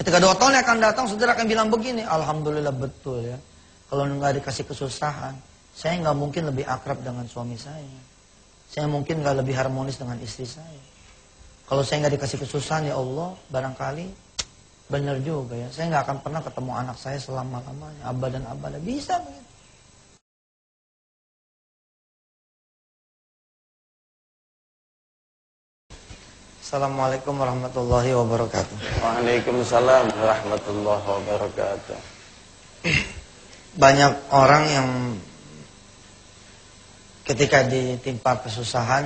Ketika dokternya akan datang, saudara akan bilang begini, alhamdulillah betul ya. Kalau nggak dikasih kesusahan, saya nggak mungkin lebih akrab dengan suami saya. Saya mungkin nggak lebih harmonis dengan istri saya. Kalau saya nggak dikasih kesusahan, ya Allah, barangkali benar juga ya. Saya nggak akan pernah ketemu anak saya selama-lamanya, abadan abadan. Bisa begitu. Assalamualaikum warahmatullahi wabarakatuh. Waalaikumsalam warahmatullahi wabarakatuh. Banyak orang yang ketika ditimpa kesusahan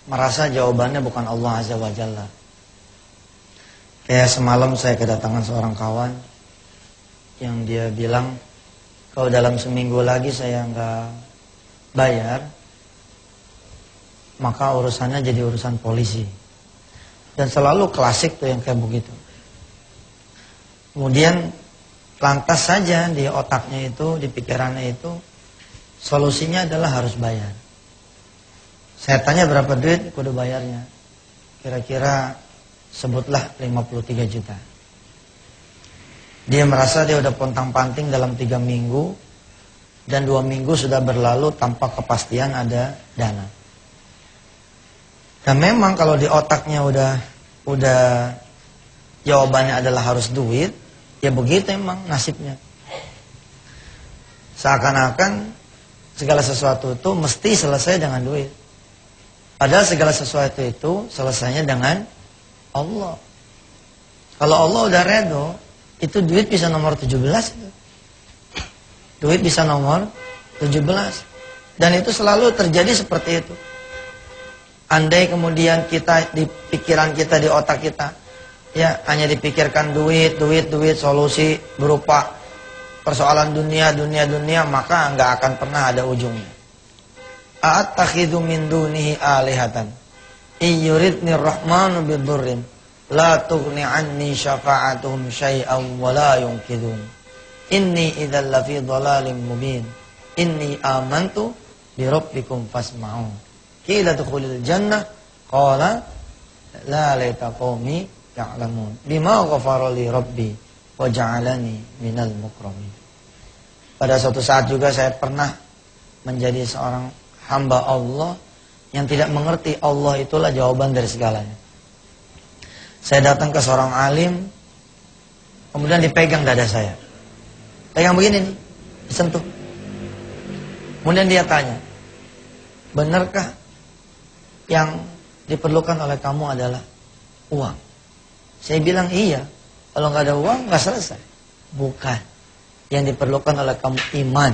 merasa jawabannya bukan Allah Azza wa Jalla. Kayak semalam saya kedatangan seorang kawan yang dia bilang, kalau dalam seminggu lagi saya nggak bayar, maka urusannya jadi urusan polisi. Dan selalu klasik tuh yang kayak begitu. Kemudian lantas saja di otaknya itu, di pikirannya itu, solusinya adalah harus bayar. Saya tanya berapa duit kudu bayarnya. Kira-kira sebutlah 53 juta. Dia merasa dia udah pontang-panting dalam 3 minggu. Dan 2 minggu sudah berlalu tanpa kepastian ada dana. Dan memang kalau di otaknya udah jawabannya adalah harus duit, ya begitu emang nasibnya. Seakan-akan segala sesuatu itu mesti selesai dengan duit. Padahal segala sesuatu itu selesainya dengan Allah. Kalau Allah udah redo, itu duit bisa nomor 17 itu. Duit bisa nomor 17. Dan itu selalu terjadi seperti itu. Andai kemudian kita di pikiran kita, di otak kita, ya hanya dipikirkan duit, solusi berupa persoalan dunia, maka nggak akan pernah ada ujungnya. A'attakhidhu min dunihi alihatan iyuridni rahmanu bidurrin la tughni anni syafa'atuhum syai'an wa la yunqidun inni idzal lafi dhalalin mubin inni amantu bi rabbikum fasma'un. Qila dukhulil jannah qala la laita qaumi ya'lamun bima ghafara li rabbi wa ja'alani minal mukramin. Pada suatu saat juga saya pernah menjadi seorang hamba Allah yang tidak mengerti Allah itulah jawaban dari segalanya. Saya datang ke seorang alim, kemudian dipegang dada saya. Pegang begini nih, disentuh. Kemudian dia tanya, benarkah yang diperlukan oleh kamu adalah uang? Saya bilang iya. Kalau nggak ada uang nggak selesai. Bukan. Yang diperlukan oleh kamu iman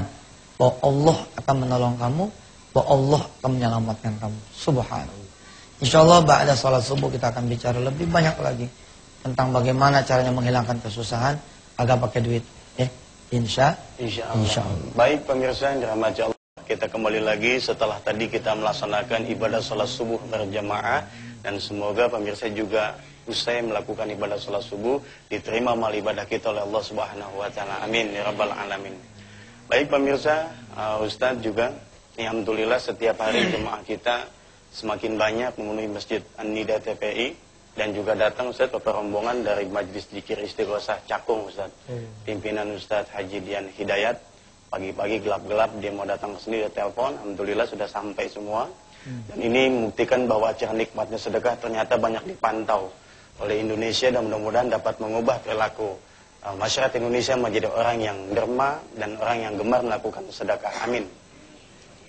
bahwa Allah akan menolong kamu, bahwa Allah akan menyelamatkan kamu. Subhanallah. Insyaallah ba'da salat subuh kita akan bicara lebih banyak lagi tentang bagaimana caranya menghilangkan kesusahan agar pakai duit. Insyaallah. Baik pemirsa yang dirahmati Allah. Kita kembali lagi setelah tadi kita melaksanakan ibadah salat subuh berjamaah. Dan semoga pemirsa juga usai melakukan ibadah salat subuh diterima amal ibadah kita oleh Allah Subhanahu wa taala. Amin ya rabbal alamin. Baik pemirsa, Ustaz juga alhamdulillah setiap hari jemaah kita semakin banyak memenuhi Masjid An-Nida TPI dan juga datang Ustaz beberapa rombongan dari Majelis Dzikir Istighosah Cakung Ustaz. Pimpinan Ustaz Haji Dian Hidayat. Pagi-pagi gelap-gelap dia mau datang ke sini, dia telepon, alhamdulillah sudah sampai semua. Dan ini membuktikan bahwa acara nikmatnya sedekah ternyata banyak dipantau oleh Indonesia dan mudah-mudahan dapat mengubah perilaku masyarakat Indonesia menjadi orang yang derma dan orang yang gemar melakukan sedekah. Amin.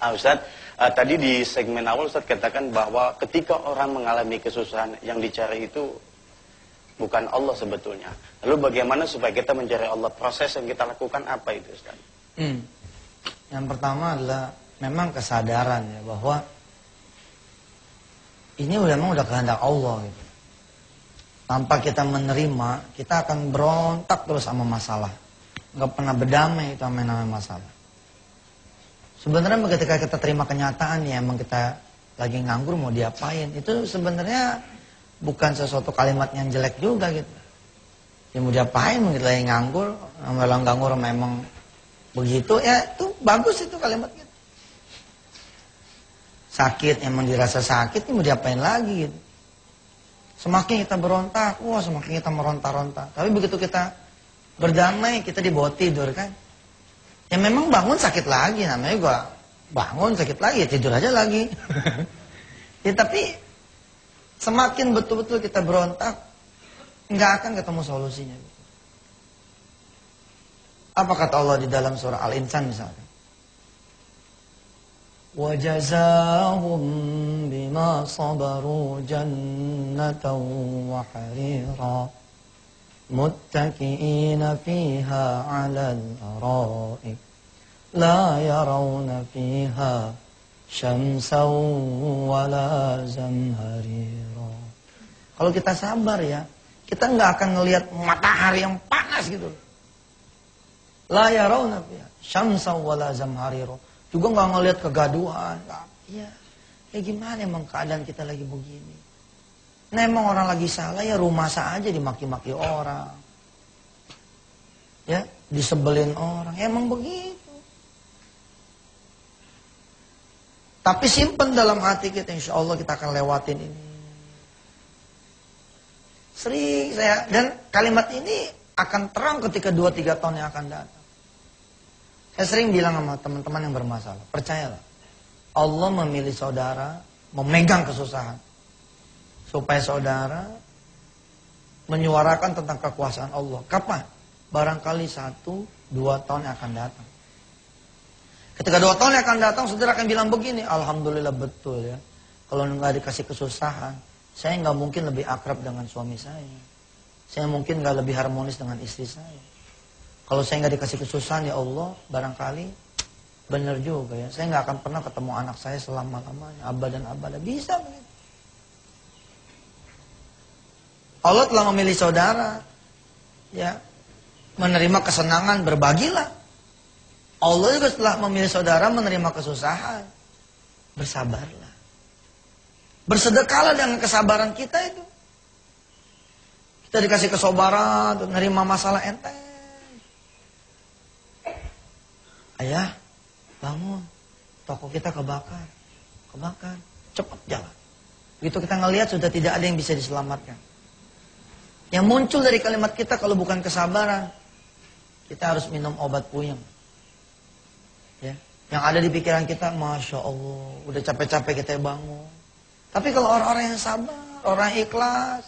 Ustaz, tadi di segmen awal Ustaz katakan bahwa ketika orang mengalami kesusahan yang dicari itu bukan Allah sebetulnya. Lalu bagaimana supaya kita mencari Allah? Proses yang kita lakukan apa itu Ustaz? Yang pertama adalah memang kesadaran ya bahwa ini memang udah kehendak Allah gitu. Tanpa kita menerima, kita akan berontak terus sama masalah. Nggak pernah berdamai itu sama namanya masalah. Sebenarnya ketika kita terima kenyataan ya emang kita lagi nganggur mau diapain, itu sebenarnya bukan sesuatu kalimat yang jelek juga gitu. Ya mau diapain, kita lagi nganggur, malah nganggur memang begitu ya, itu bagus itu kalimat gitu. Sakit emang dirasa sakit, ini mau diapain lagi gitu. Semakin kita berontak, wah semakin kita meronta-ronta. Tapi begitu kita berdamai, kita dibawa tidur kan. Ya memang bangun sakit lagi, namanya juga bangun sakit lagi, ya tidur aja lagi. Ya tapi semakin betul-betul kita berontak, nggak akan ketemu solusinya. Apa kata Allah di dalam surah Al-Insan misalnya? وَجَزَاهُمْ بِمَا صَبَرُوا جَنَّةً وَحَرِيرًا مُتَّكِئِينَ فِيهَا عَلَى الْأَرَائِكِ لَا يَرَوْنَ فِيهَا شَمْسًا وَلَا زَمْهَرِيرًا. Kalau kita sabar ya, kita nggak akan ngelihat matahari yang panas gitu. La yarawna fiha syamsan wala zamharira. Juga nggak ngelihat kegaduhan. Iya. Ya gimana emang keadaan kita lagi begini. Nah emang orang lagi salah ya rumah saja dimaki-maki orang. Ya, disebelin orang. Ya, emang begitu. Tapi simpen dalam hati kita, insya Allah kita akan lewatin ini. Sering saya, dan kalimat ini akan terang ketika 2-3 tahun yang akan datang. Saya sering bilang sama teman-teman yang bermasalah, percayalah, Allah memilih saudara memegang kesusahan. Supaya saudara menyuarakan tentang kekuasaan Allah. Kapan? Barangkali 1-2 tahun yang akan datang. Ketika 2 tahun yang akan datang, saudara akan bilang begini, alhamdulillah betul ya. Kalau nggak dikasih kesusahan, saya nggak mungkin lebih akrab dengan suami saya. Saya mungkin nggak lebih harmonis dengan istri saya. Kalau saya nggak dikasih kesusahan ya Allah, barangkali benar juga ya. Saya nggak akan pernah ketemu anak saya selama-lamanya, abadan abadan. Bisa begitu. Allah telah memilih saudara, ya, menerima kesenangan, berbagilah. Allah juga telah memilih saudara menerima kesusahan, bersabarlah. Bersedekahlah dengan kesabaran kita itu. Kita dikasih kesabaran untuk menerima masalah enteng. Ayah, bangun, toko kita kebakar, cepat jalan. Begitu kita ngelihat sudah tidak ada yang bisa diselamatkan. Yang muncul dari kalimat kita kalau bukan kesabaran, kita harus minum obat puyeng. Ya, yang ada di pikiran kita, Masya Allah, udah capek-capek kita bangun. Tapi kalau orang-orang yang sabar, orang yang ikhlas,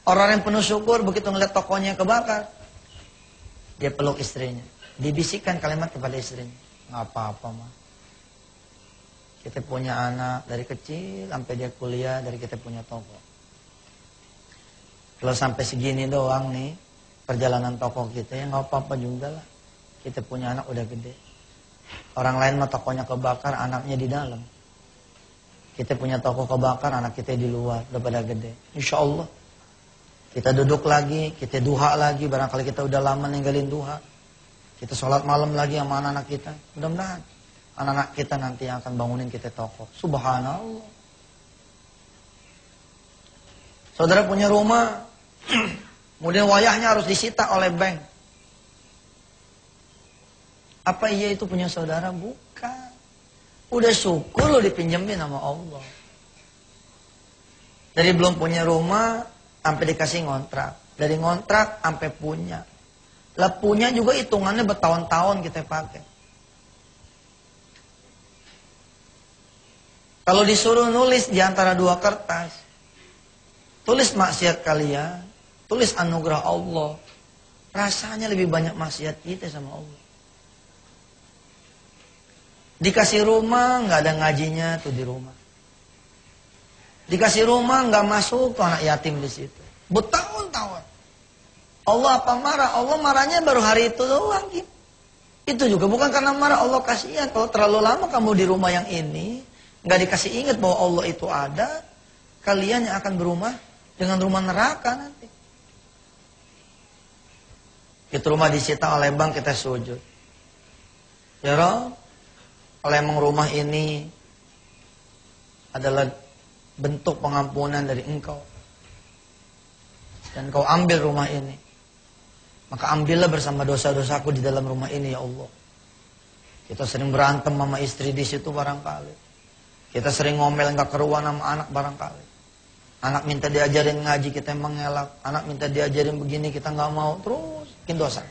orang yang penuh syukur, begitu ngeliat tokonya kebakar, dia peluk istrinya. Dibisikkan kalimat kepada istrinya, nggak apa-apa mah. Kita punya anak dari kecil sampai dia kuliah, dari kita punya toko. Kalau sampai segini doang nih perjalanan toko kita, ya nggak apa-apa juga lah. Kita punya anak udah gede. Orang lain mah tokonya kebakar, anaknya di dalam. Kita punya toko kebakar, anak kita di luar, udah pada gede. Insya Allah kita duduk lagi, kita duha lagi. Barangkali kita udah lama ninggalin duha. Kita sholat malam lagi sama anak-anak kita. Mudah-mudahan anak-anak kita nanti yang akan bangunin kita toko. Subhanallah. Saudara punya rumah, kemudian wayahnya harus disita oleh bank. Apa iya itu punya saudara? Bukan. Udah syukur lo dipinjemin sama Allah. Dari belum punya rumah sampai dikasih ngontrak. Dari ngontrak sampai punya. Lah punya juga hitungannya bertahun-tahun kita pakai. Kalau disuruh nulis di antara 2 kertas, tulis maksiat kalian, tulis anugerah Allah. Rasanya lebih banyak maksiat kita sama Allah. Dikasih rumah, nggak ada ngajinya tuh di rumah. Dikasih rumah, nggak masuk tuh anak yatim di situ. Bertahun-tahun. Allah apa marah? Allah marahnya baru hari itu doang gitu. Itu juga bukan karena marah, Allah kasihan. Kalau terlalu lama kamu di rumah yang ini, nggak dikasih ingat bahwa Allah itu ada, kalian yang akan berumah dengan rumah neraka nanti. Itu rumah disita oleh bank, kita sujud. Ya Rabb, kalau emang rumah ini adalah bentuk pengampunan dari Engkau, dan Kau ambil rumah ini, maka ambillah bersama dosa-dosaku di dalam rumah ini ya Allah. Kita sering berantem sama istri di situ barangkali. Kita sering ngomel nggak keruan sama anak barangkali. Anak minta diajarin ngaji, kita mengelak. Anak minta diajarin begini, kita nggak mau. Terus bikin dosa.